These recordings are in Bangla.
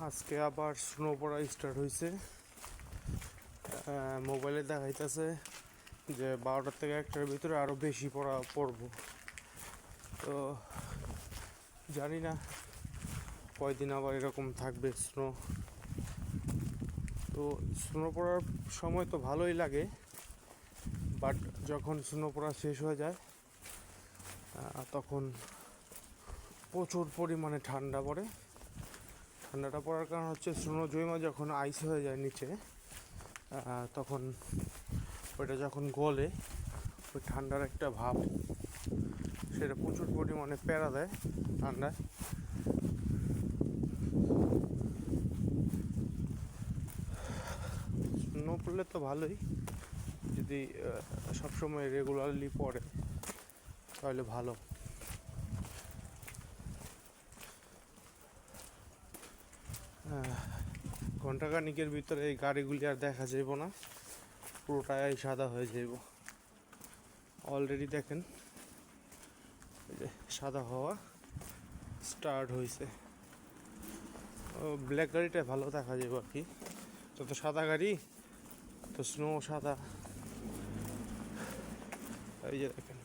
আজকে আবার স্নো পড়া স্টার্ট হয়েছে। মোবাইলে দেখাইতেছে যে 12টা থেকে 1টার ভিতরে আরও বেশি পড়ব। তো জানি না কয়দিন আবার এরকম থাকবে স্নো। তো স্নো পড়ার সময় তো ভালোই লাগে, বাট যখন স্নো পড়া শেষ হয়ে যায় তখন প্রচুর পরিমাণে ঠান্ডা পড়ে। ঠান্ডাটা পড়ার কারণ হচ্ছে স্নো জমা যখন আইস হয়ে যায় নিচে, তখন ওইটা যখন গলে ওই ঠান্ডার একটা ভাব, সেটা প্রচুর পরিমাণে প্যারা দেয় ঠান্ডায়। স্নো পড়লে তো ভালোই, যদি সবসময় রেগুলারলি পড়ে তাহলে ভালো। ঘন্টাখানিকের ভিতরে এই গাড়িগুলি আর দেখা যাইব না, পুরোটাই সাদা হয়ে যাইব। অলরেডি দেখেন সাদা হওয়া স্টার্ট হয়েছে। ব্ল্যাক গাড়িটা ভালো দেখা যাবে আর কি, যত সাদা গাড়ি তো স্নো সাদা। এই যে দেখেন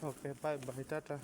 ওকে, বাই বাই, টাটা।